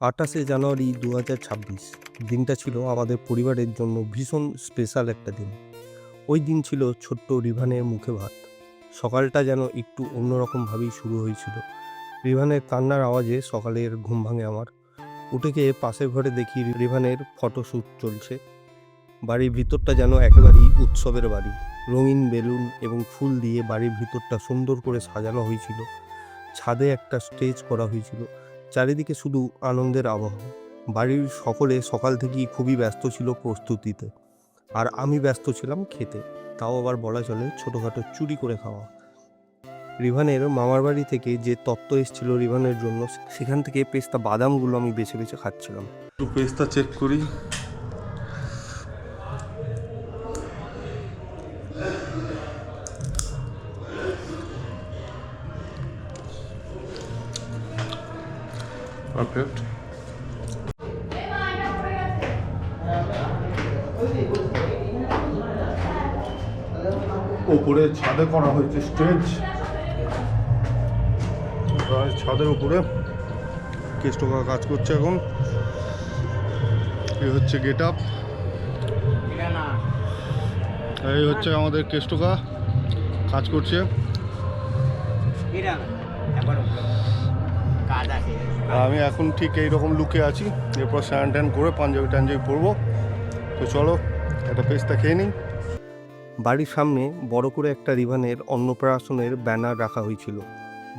২৮শে জানুয়ারি ২০২৬ দিনটা ছিল আমাদের পরিবারের জন্য ভীষণ স্পেশাল একটা দিন। ওই দিন ছিল ছোট্ট রিভানের মুখে ভাত। সকালটা যেন একটু অন্যরকমভাবেই শুরু হয়েছিল। রিভানের কান্নার আওয়াজে সকালের ঘুম ভাঙে আমার। উঠে গিয়ে পাশের ঘরে দেখি রিভানের ফটোশ্যুট চলছে। বাড়ির ভিতরটা যেন একেবারেই উৎসবের বাড়ি। রঙিন বেলুন এবং ফুল দিয়ে বাড়ির ভিতরটা সুন্দর করে সাজানো হয়েছিল। ছাদে একটা স্টেজ করা হয়েছিল। চারিদিকে শুধু আনন্দের আবহ। বাড়ির সকলে সকাল থেকেই খুবই ব্যস্ত ছিল প্রস্তুতিতে, আর আমি ব্যস্ত ছিলাম খেতে। তাও আবার বলা চলে ছোটোখাটো চুরি করে খাওয়া। রিভানের মামার বাড়ি থেকে যে তত্ত্ব এসেছিল রিভানের জন্য, সেখান থেকে পেস্তা বাদামগুলো আমি বেছে বেছে খাচ্ছিলাম। একটু পেস্তা চেক করি। পারফেক্ট। ওপরে ছাদে করা হয়েছে স্টেজ। ছাদের উপরে কেষ্টকা কাজ করছে এখন। এই হচ্ছে গেট আপ, এই হচ্ছে আমাদের কেষ্টকা কাজ করছে। আমি এখন ঠিক এইরকম লুকে আছি। এরপর স্নান ট্যান করে পাঞ্জাবি টাঞ্জাবি পরবো। তো চলো একটা পেস্তা খেয়ে নিই। বাড়ির সামনে বড় করে একটা রিভানের অন্নপ্রাশনের ব্যানার রাখা হয়েছিল,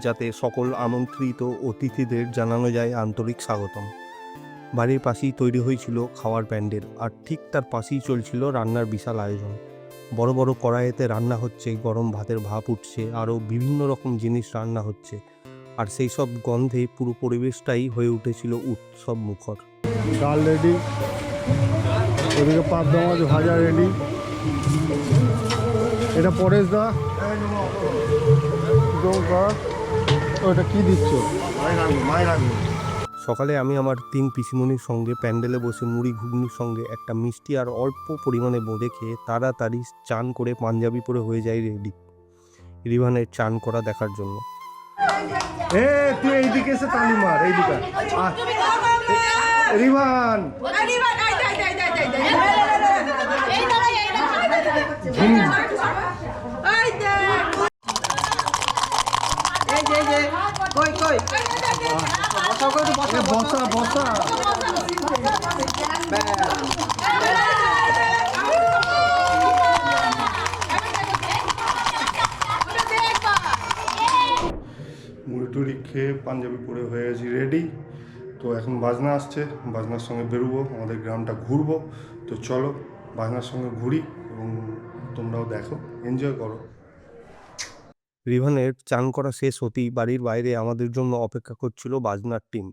যাতে সকল আমন্ত্রিত অতিথিদের জানানো যায় আন্তরিক স্বাগতম। বাড়ির পাশেই তৈরি হয়েছিল খাওয়ার প্যান্ডেল, আর ঠিক তার পাশেই চলছিল রান্নার বিশাল আয়োজন। বড় বড় কড়াইতে রান্না হচ্ছে, গরম ভাতের ভাপ উঠছে, আরও বিভিন্ন রকম জিনিস রান্না হচ্ছে, আর সেই সব গন্ধে পুরো পরিবেশটাই হয়ে উঠেছিল উৎসব মুখর। ডাল রেডি, ওদিকে পাবদা মাছ ভাজা রেডি। এটা পরেশ দা, ওটা কি দিচ্ছ? সকালে আমি আমার 3 পিসিমণির সঙ্গে প্যান্ডেলে বসে মুড়ি ঘুগনির সঙ্গে একটা মিষ্টি আর অল্প পরিমাণে বোঁদে খেয়ে তাড়াতাড়ি চান করে পাঞ্জাবি পরে হয়ে যাই রেডি রিভানের চান করা দেখার জন্য। তুই এইদিকে এসে তালি মার, এইদিকে রিভান। বসা বসা। মুড়ি টুড়ি খেয়ে পাঞ্জাবি পরে হয়ে গেছি রেডি। তো এখন বাজনা আসছে, বাজনার সঙ্গে বেরোবো, আমাদের গ্রামটা ঘুরবো। তো চলো বাজনার সঙ্গে ঘুরি এবং তোমরাও দেখো, এনজয় করো। রিভানের চান করা শেষ হতেই বাড়ির বাইরে আমাদের জন্য অপেক্ষা করছিল বাজনার টিম।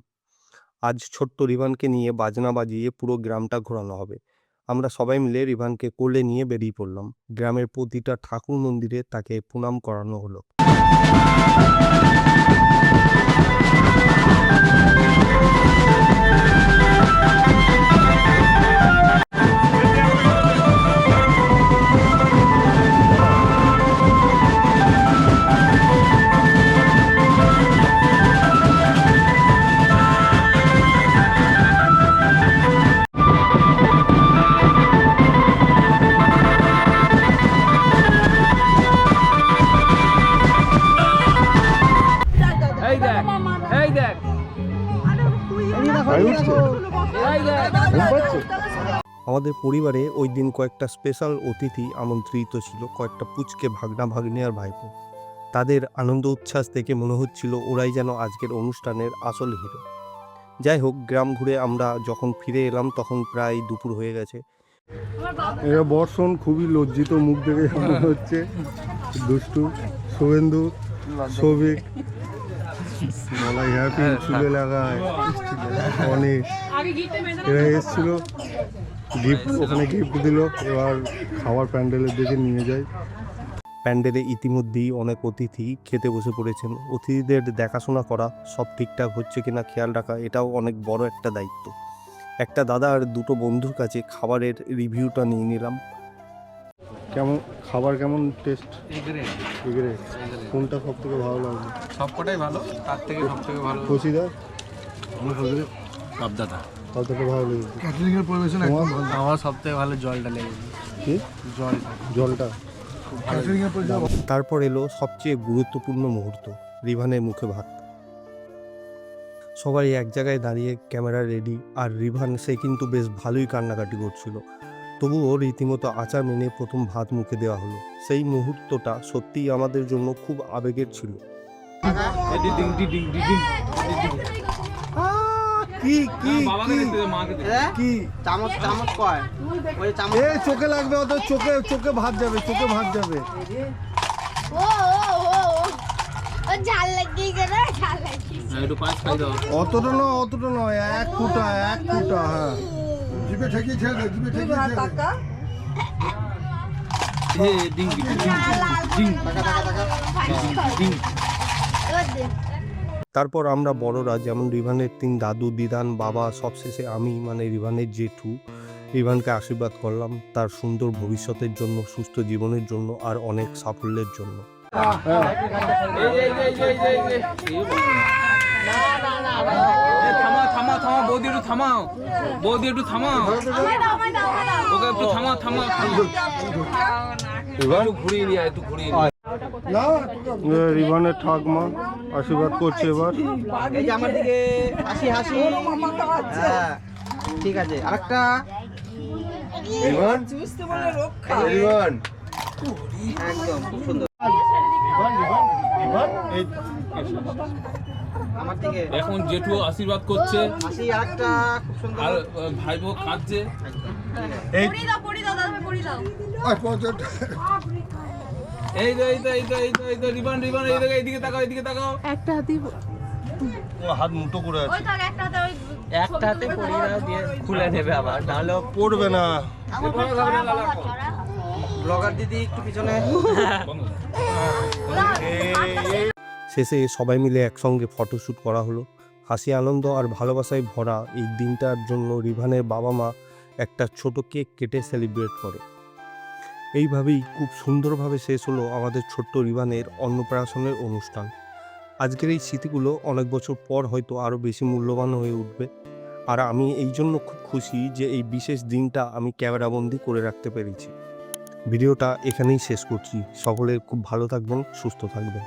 আজ ছোট্ট রিভানকে নিয়ে বাজনা বাজিয়ে পুরো গ্রামটা ঘোরানো হবে। আমরা সবাই মিলে রিভানকে কোলে নিয়ে বেরিয়ে পড়লাম। গ্রামের প্রতিটা ঠাকুর মন্দিরে তাকে প্রণাম করানো হলো। আমাদের পরিবারে ওই দিন কয়েকটা স্পেশাল অতিথি আমন্ত্রিত ছিল, কয়েকটা পুচকে ভাগনা ভাগ্নি আর ভাইপো। তাদের আনন্দ উচ্ছ্বাস দেখে মনে হচ্ছিল ওরাই যেন আজকের অনুষ্ঠানের আসল হিরো। যাই হোক, গ্রাম ঘুরে আমরা যখন ফিরে এলাম তখন প্রায় দুপুর হয়ে গেছে। এরা বর্ষণ খুবই লজ্জিত, মুখ দেখে মনে হচ্ছে দুষ্টু। শুভেন্দু, সৌভিক, মলাই হ্যাপি, চুলে লাগায় অনেক। এরা এসেছিল গিফট, ওখানে গিফট দিল। এবার খাবার প্যান্ডেলের দিকে নিয়ে যায়। প্যান্ডেলে ইতিমধ্যেই অনেক অতিথি খেতে বসে পড়েছেন। অতিথিদের দেখাশোনা করা, সব ঠিকঠাক হচ্ছে কিনা খেয়াল রাখা, এটাও অনেক বড় একটা দায়িত্ব। একটা দাদা আর দুটো বন্ধুর কাছে খাবারের রিভিউটা নিয়ে নিলাম। কেমন খাবার, কেমন টেস্ট? কোনটা সব থেকে ভালো লাগবে? সবকটাই ভালো, তার থেকে সব থেকে ভালো কচিদা পাবদাটা। কতটা ভালো লেগেছে? ক্যাটারিং এর পরিবেশন একদম ভালো। আমার সবথেকে ভালো জলটা লেগেছে। কি জলটা জলটা? ক্যাটারিং এর পরিবেশন তারপর এলো সবচেয়ে গুরুত্বপূর্ণ মুহূর্ত, রিভানের মুখে ভাত। সবাই এক জায়গায় দাঁড়িয়ে ক্যামেরা রেডি, আর রিভান সে কিন্তু বেশ ভালোই কান্নাকাটি করছিল। তবুও রীতিমতো আচার মেনে প্রথম ভাত মুখে দেওয়া হলো। সেই মুহূর্তটা সত্যিই আমাদের জন্য খুব আবেগের ছিল। কি কি কি চামচ চামচ কয় ওই চামচ এ চোখে লাগবে, অত চোখে চোখে ভাত যাবে, চোখে ভাত যাবে। ও ঝাল লাগিয়ে গেল, ঝাল লাগিয়ে একটু পাঁচ খাই দাও। অতটা নয়, এক ফুটা হ্যাঁ। জিভে ঠেকিয়ে ছেড়ে দে, জিভে ঠেকিয়ে ছেড়ে দে। ডিং ডিং ডিং ডিং। তারপর আমরা বড়রা, যেমন রিভানের 3 দাদু, দিদান, বাবা, সবশেষে আমি মানে রিভানের জেঠু, রিভানকে আশীর্বাদ করলাম তার সুন্দর ভবিষ্যতের জন্য, সুস্থ জীবনের জন্য আর অনেক সাফল্যের জন্য। থামাও বৌদি, একটু থামাও বৌদি, একটু থামাও ওকে, একটু থামাও একটু ঘুরিয়ে নিয়ে আয়, একটু ঘুরিয়ে নিয়ে রিভানের ঠাকমা আশীর্বাদ করছে এবার। এই যে আমার দিকে হাসি হাসি। হ্যাঁ ঠিক আছে, আরেকটা রিভান রিভান একদম খুব সুন্দর। আমার দিকে এখন জেঠু আশীর্বাদ করছে হাসি, আরেকটা খুব সুন্দর। আর ভাইবো কাঁদছে। এই তো রিবান এইদিকে তাকাও, একটা হাতি হাত মুঠো করে আছে, ওই তো একটা হাতে ওই একটা হাতে পরিয়ে দাও, দিয়ে খুলে নেবে আবার, নাহলে পড়বে না। ব্লগার দিদি একটু পিছনে। শেষে সবাই মিলে একসঙ্গে ফটোশ্যুট করা হলো। হাসি, আনন্দ আর ভালোবাসায় ভরা এই দিনটার জন্য রিভানের বাবা মা একটা ছোট কেক কেটে সেলিব্রেট করে। এইভাবেই খুব সুন্দরভাবে শেষ হলো আমাদের ছোট্ট রিভানের অন্নপ্রাশনের অনুষ্ঠান। আজকের এই স্মৃতিগুলো অনেক বছর পর হয়তো আরও বেশি মূল্যবান হয়ে উঠবে, আর আমি এই জন্য খুব খুশি যে এই বিশেষ দিনটা আমি ক্যামেরাবন্দি করে রাখতে পেরেছি। ভিডিওটা এখানেই শেষ করছি। সকলে খুব ভালো থাকবেন, সুস্থ থাকবেন।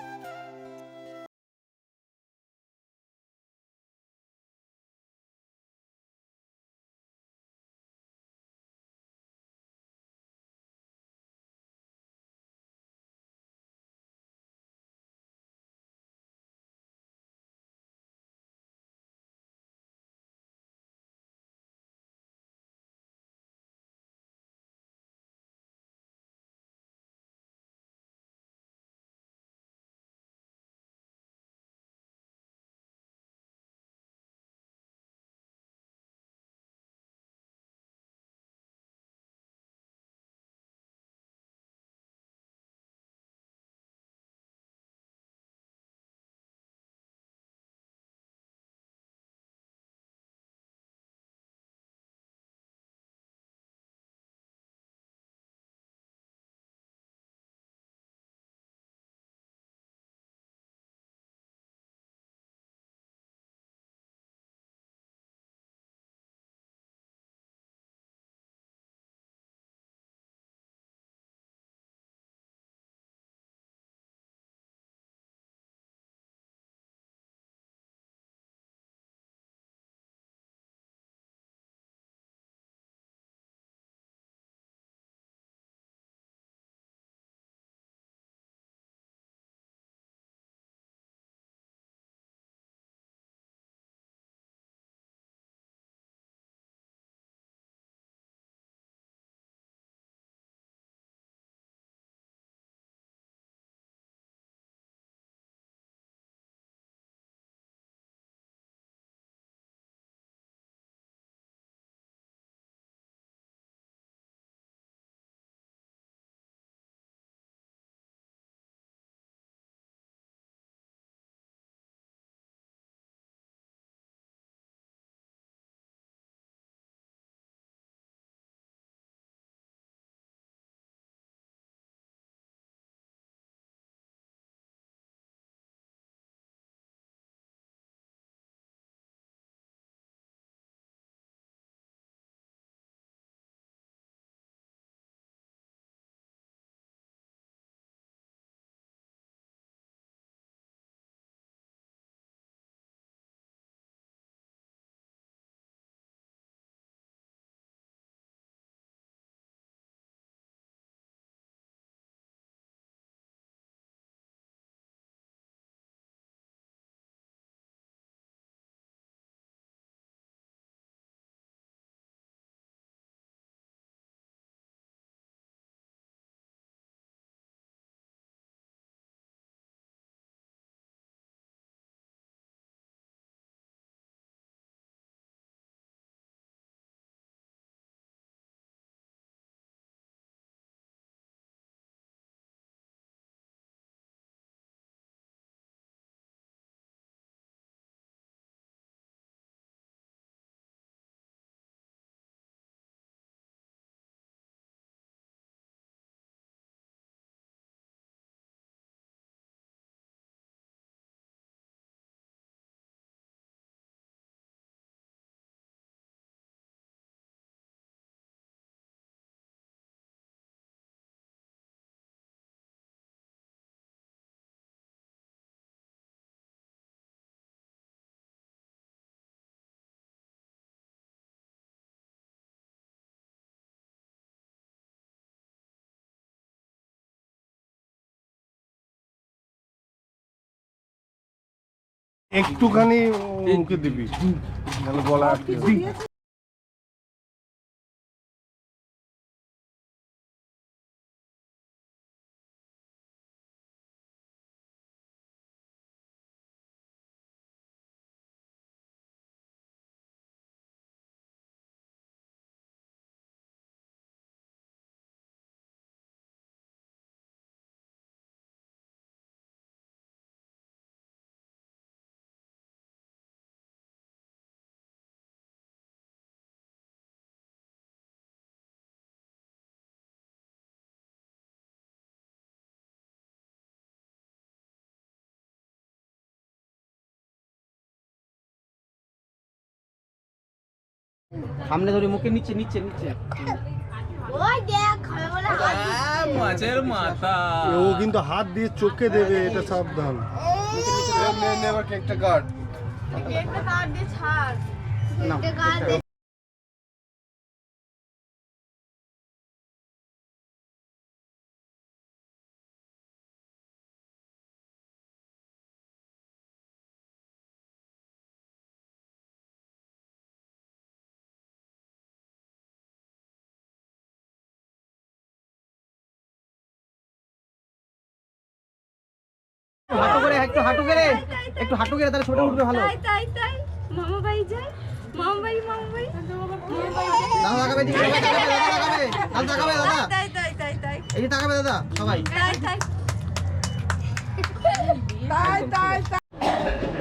একটুখানি মুখে দিবি নাহলে গলা আটকে যাবে। সামনে ধরে মুখে নিচে নিচে নিচে ওই দেখ খাবে বলে হাত দিচ্ছে। মাছের মাথা ও কিন্তু হাত দিয়ে চোখে দেবে, এটা সাবধান। একটা কার্ড দিয়ে ছাড় একটা কার্ড দিয়ে হাঁটু করে একটু হাঁটু করে তাহলে ছোট উঠবে ভালো। তাই মামা ভাই যায় মামা ভাই দাদা তাকাবে দিকে দাদা তাকাবে দাদা তাই এই যে তাকাবে দাদা সবাই।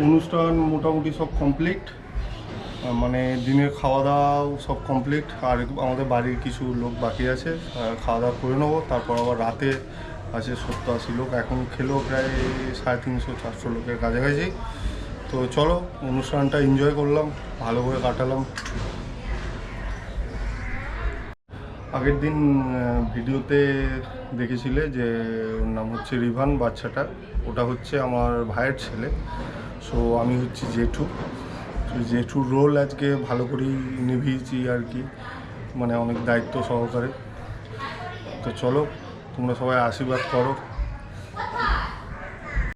অনুষ্ঠান মোটামুটি সব কমপ্লিট, মানে দিনের খাওয়া দাওয়াও সব কমপ্লিট। আর আমাদের বাড়ির কিছু লোক বাকি আছে, খাওয়া দাওয়া করে নেবো। তারপর আবার রাতে আছে 70-80 লোক, এখন খেলো প্রায় 350-400 লোকের কাছাকাছি। তো চলো অনুষ্ঠানটা এনজয় করলাম, ভালো করে কাটালাম। আগের দিন ভিডিওতে দেখেছিলে যে ওর নাম হচ্ছে রিভান, বাচ্চাটা ওটা হচ্ছে আমার ভাইয়ের ছেলে। সো আমি হচ্ছি জেঠু। তো জেঠুর রোল আজকে ভালো করেই নিভিয়েছি আর কি, মানে অনেক দায়িত্ব সহকারে। তো চলো তোমরা সবাই আশীর্বাদ করো।